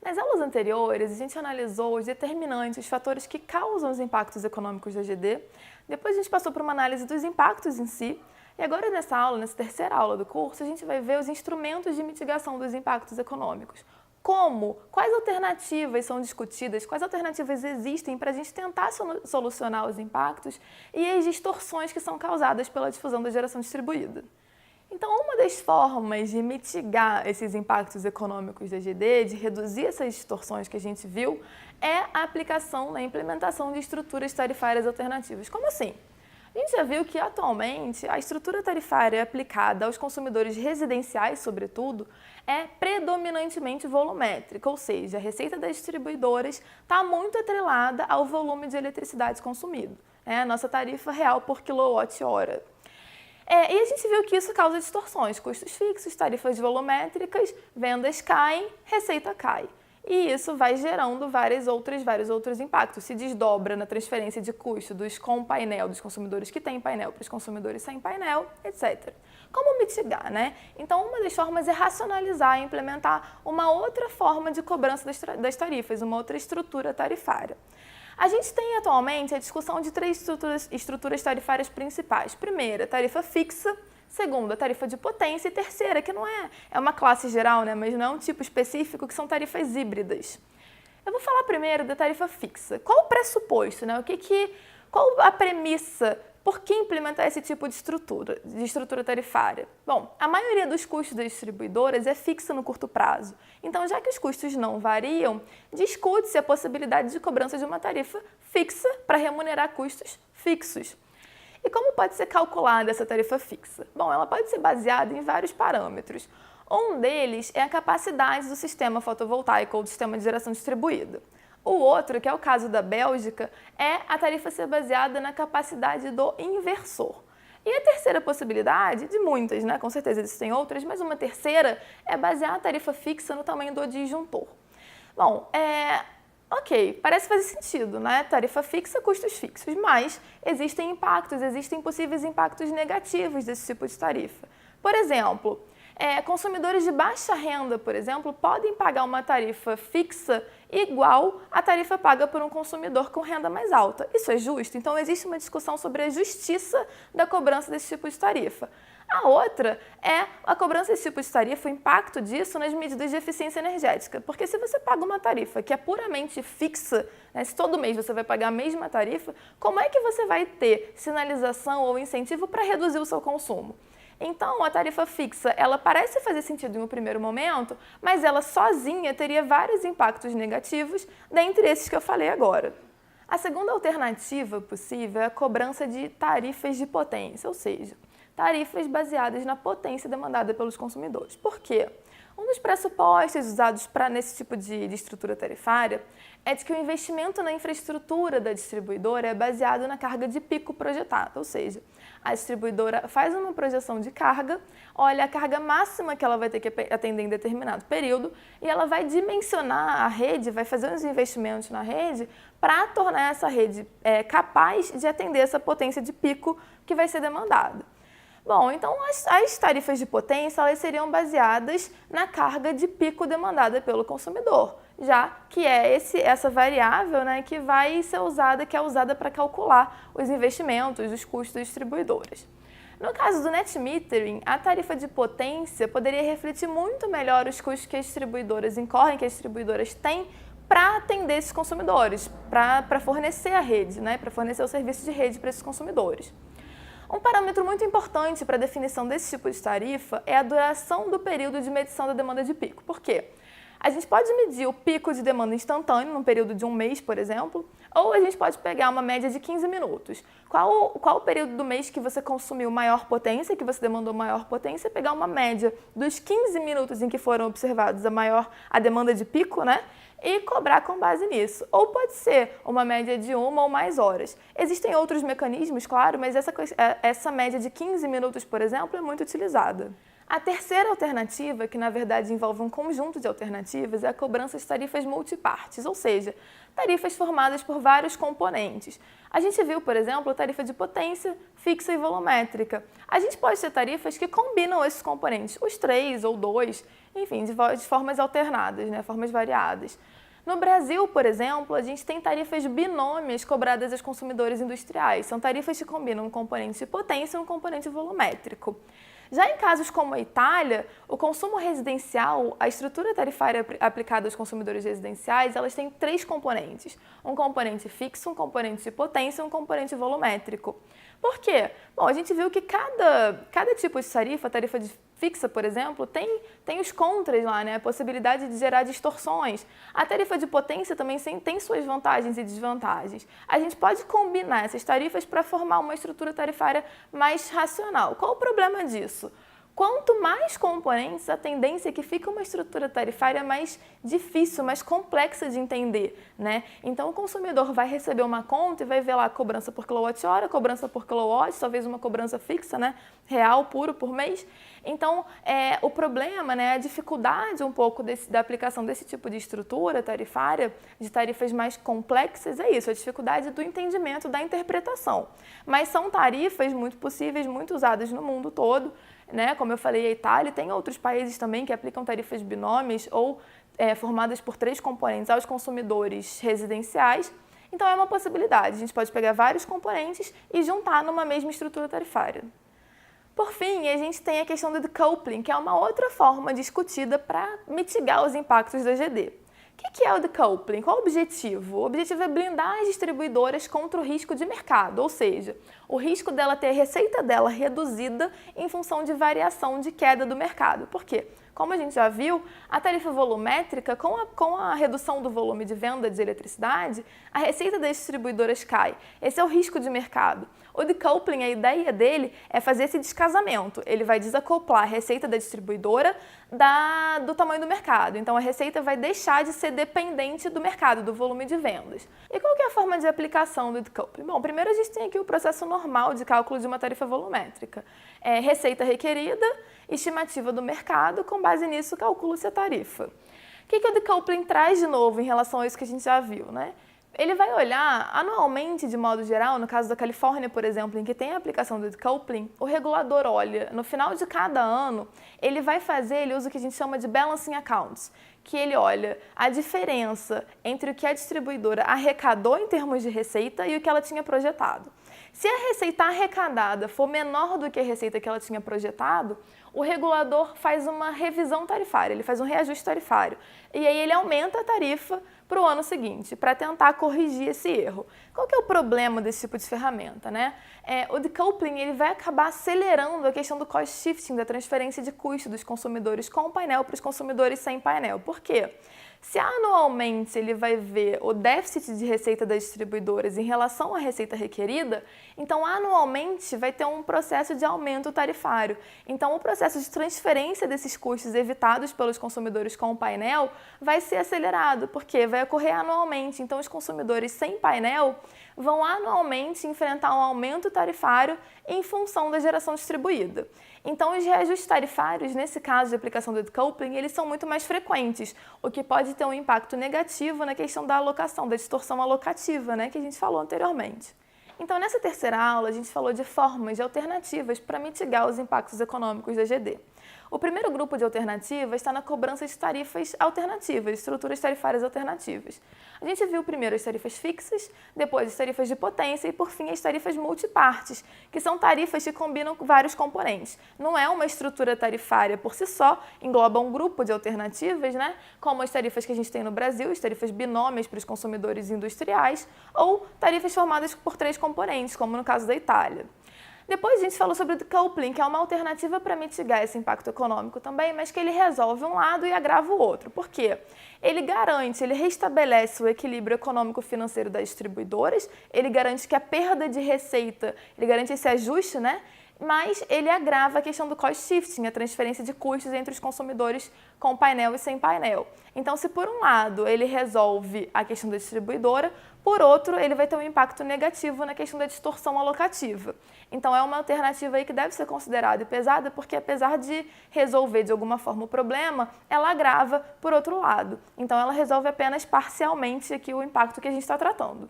Nas aulas anteriores, a gente analisou os determinantes, os fatores que causam os impactos econômicos da GD. Depois a gente passou por uma análise dos impactos em si. E agora nessa aula, nessa terceira aula do curso, a gente vai ver os instrumentos de mitigação dos impactos econômicos. Como? Quais alternativas são discutidas? Quais alternativas existem para a gente tentar solucionar os impactos e as distorções que são causadas pela difusão da geração distribuída? Então, uma das formas de mitigar esses impactos econômicos da GD, de reduzir essas distorções que a gente viu, é a aplicação, a implementação de estruturas tarifárias alternativas. Como assim? A gente já viu que, atualmente, a estrutura tarifária aplicada aos consumidores residenciais, sobretudo, é predominantemente volumétrica, ou seja, a receita das distribuidoras está muito atrelada ao volume de eletricidade consumido, a nossa tarifa real por quilowatt-hora. E a gente viu que isso causa distorções, custos fixos, tarifas volumétricas, vendas caem, receita cai. E isso vai gerando vários outros impactos. Se desdobra na transferência de custo dos com painel, dos consumidores que têm painel para os consumidores sem painel, etc. Como mitigar, né? Então, uma das formas é racionalizar e implementar uma outra forma de cobrança das tarifas, uma outra estrutura tarifária. A gente tem atualmente a discussão de três estruturas tarifárias principais. Primeira, tarifa fixa. Segunda, tarifa de potência. E terceira, que não é uma classe geral, né, mas não é um tipo específico, que são tarifas híbridas. Eu vou falar primeiro da tarifa fixa. Qual o pressuposto, né? Qual a premissa? Por que implementar esse tipo de estrutura tarifária? Bom, a maioria dos custos das distribuidoras é fixa no curto prazo. Então, já que os custos não variam, discute-se a possibilidade de cobrança de uma tarifa fixa para remunerar custos fixos. E como pode ser calculada essa tarifa fixa? Bom, ela pode ser baseada em vários parâmetros. Um deles é a capacidade do sistema fotovoltaico ou do sistema de geração distribuída. O outro, que é o caso da Bélgica, é a tarifa ser baseada na capacidade do inversor. E a terceira possibilidade, de muitas, né? Com certeza existem outras, mas uma terceira é basear a tarifa fixa no tamanho do disjuntor. Bom, ok, parece fazer sentido, né? Tarifa fixa, custos fixos, mas existem possíveis impactos negativos desse tipo de tarifa. Por exemplo, consumidores de baixa renda, por exemplo, podem pagar uma tarifa fixa igual à tarifa paga por um consumidor com renda mais alta. Isso é justo? Então, existe uma discussão sobre a justiça da cobrança desse tipo de tarifa. A outra é a cobrança desse tipo de tarifa, o impacto disso nas medidas de eficiência energética. Porque se você paga uma tarifa que é puramente fixa, né, se todo mês você vai pagar a mesma tarifa, como é que você vai ter sinalização ou incentivo para reduzir o seu consumo? Então, a tarifa fixa, ela parece fazer sentido em um primeiro momento, mas ela sozinha teria vários impactos negativos, dentre esses que eu falei agora. A segunda alternativa possível é a cobrança de tarifas de potência, ou seja, tarifas baseadas na potência demandada pelos consumidores. Por quê? Um dos pressupostos usados nesse tipo de estrutura tarifária é de que o investimento na infraestrutura da distribuidora é baseado na carga de pico projetada, ou seja, a distribuidora faz uma projeção de carga, olha a carga máxima que ela vai ter que atender em determinado período e ela vai dimensionar a rede, vai fazer uns investimentos na rede para tornar essa rede capaz de atender essa potência de pico que vai ser demandada. Bom, então as tarifas de potência elas seriam baseadas na carga de pico demandada pelo consumidor, já que é essa variável, né, que vai ser usada, que é usada para calcular os investimentos, os custos das distribuidoras. No caso do net metering, a tarifa de potência poderia refletir muito melhor os custos que as distribuidoras incorrem, que as distribuidoras têm para atender esses consumidores, para fornecer a rede, né, para fornecer o serviço de rede para esses consumidores. Um parâmetro muito importante para a definição desse tipo de tarifa é a duração do período de medição da demanda de pico. Por quê? A gente pode medir o pico de demanda instantâneo num período de um mês, por exemplo, ou a gente pode pegar uma média de 15 minutos. Qual o período do mês que você consumiu maior potência, que você demandou maior potência, pegar uma média dos 15 minutos em que foram observados a demanda de pico, né? E cobrar com base nisso. Ou pode ser uma média de 1 ou mais horas. Existem outros mecanismos, claro, mas essa média de 15 minutos, por exemplo, é muito utilizada. A terceira alternativa, que na verdade envolve um conjunto de alternativas, é a cobrança de tarifas multipartes, ou seja, tarifas formadas por vários componentes. A gente viu, por exemplo, a tarifa de potência, fixa e volumétrica. A gente pode ter tarifas que combinam esses componentes, os 3 ou 2, enfim, de formas alternadas, né, formas variadas. No Brasil, por exemplo, a gente tem tarifas binômias cobradas aos consumidores industriais. São tarifas que combinam um componente de potência e um componente volumétrico. Já em casos como a Itália, o consumo residencial, a estrutura tarifária aplicada aos consumidores residenciais, elas têm 3 componentes. Um componente fixo, um componente de potência e um componente volumétrico. Por quê? Bom, a gente viu que cada tipo de tarifa fixa, por exemplo, tem os contras lá, né? A possibilidade de gerar distorções. A tarifa de potência também tem suas vantagens e desvantagens. A gente pode combinar essas tarifas para formar uma estrutura tarifária mais racional. Qual o problema disso? Quanto mais componentes, a tendência é que fica uma estrutura tarifária mais difícil, mais complexa de entender, né? Então, o consumidor vai receber uma conta e vai ver lá cobrança por quilowatt-hora, cobrança por kilowatt, talvez uma cobrança fixa, né? Real, puro, por mês. Então, o problema, né, a dificuldade um pouco da aplicação desse tipo de estrutura tarifária, de tarifas mais complexas, é isso, a dificuldade do entendimento, da interpretação. Mas são tarifas muito possíveis, muito usadas no mundo todo, né? Como eu falei, a Itália, tem outros países também que aplicam tarifas binômias ou formadas por 3 componentes aos consumidores residenciais. Então, é uma possibilidade. A gente pode pegar vários componentes e juntar numa mesma estrutura tarifária. Por fim, a gente tem a questão do decoupling, que é uma outra forma discutida para mitigar os impactos da GD. O que é o decoupling? Qual o objetivo? O objetivo é blindar as distribuidoras contra o risco de mercado, ou seja, o risco dela ter a receita dela reduzida em função de variação de queda do mercado. Por quê? Como a gente já viu, a tarifa volumétrica, com a redução do volume de venda de eletricidade, a receita das distribuidoras cai. Esse é o risco de mercado. O decoupling, a ideia dele é fazer esse descasamento. Ele vai desacoplar a receita da distribuidora do tamanho do mercado. Então, a receita vai deixar de ser dependente do mercado, do volume de vendas. E qual que é a forma de aplicação do decoupling? Bom, primeiro a gente tem aqui o processo normal de cálculo de uma tarifa volumétrica. Receita requerida, estimativa do mercado, com base nisso calcula-se a tarifa. O que o decoupling traz de novo em relação a isso que a gente já viu, né? Ele vai olhar anualmente, de modo geral, no caso da Califórnia, por exemplo, em que tem a aplicação do decoupling, o regulador olha, no final de cada ano, ele usa o que a gente chama de balancing accounts, que ele olha a diferença entre o que a distribuidora arrecadou em termos de receita e o que ela tinha projetado. Se a receita arrecadada for menor do que a receita que ela tinha projetado, o regulador faz uma revisão tarifária, ele faz um reajuste tarifário. E aí ele aumenta a tarifa para o ano seguinte, para tentar corrigir esse erro. Qual que é o problema desse tipo de ferramenta, né? O decoupling ele vai acabar acelerando a questão do cost shifting, da transferência de custo dos consumidores com painel para os consumidores sem painel. Por quê? Se anualmente ele vai ver o déficit de receita das distribuidoras em relação à receita requerida, então anualmente vai ter um processo de aumento tarifário. Então o processo de transferência desses custos evitados pelos consumidores com o painel vai ser acelerado, porque vai ocorrer anualmente. Então os consumidores sem painel vão anualmente enfrentar um aumento tarifário em função da geração distribuída. Então, os reajustes tarifários, nesse caso de aplicação do decoupling, eles são muito mais frequentes, o que pode ter um impacto negativo na questão da alocação, da distorção alocativa, né, que a gente falou anteriormente. Então, nessa terceira aula, a gente falou de formas de alternativas para mitigar os impactos econômicos da GD. O primeiro grupo de alternativas está na cobrança de tarifas alternativas, estruturas tarifárias alternativas. A gente viu primeiro as tarifas fixas, depois as tarifas de potência e, por fim, as tarifas multipartes, que são tarifas que combinam vários componentes. Não é uma estrutura tarifária por si só, engloba um grupo de alternativas, né? Como as tarifas que a gente tem no Brasil, as tarifas binômias para os consumidores industriais, ou tarifas formadas por 3 componentes, como no caso da Itália. Depois a gente falou sobre o decoupling, que é uma alternativa para mitigar esse impacto econômico também, mas que ele resolve um lado e agrava o outro. Por quê? Ele restabelece o equilíbrio econômico-financeiro das distribuidoras, ele garante que a perda de receita, ele garante esse ajuste, né, mas ele agrava a questão do cost shifting, a transferência de custos entre os consumidores com painel e sem painel. Então, se por um lado ele resolve a questão da distribuidora, por outro ele vai ter um impacto negativo na questão da distorção alocativa. Então, é uma alternativa aí que deve ser considerada e pesada, porque apesar de resolver de alguma forma o problema, ela agrava por outro lado. Então, ela resolve apenas parcialmente aqui o impacto que a gente está tratando.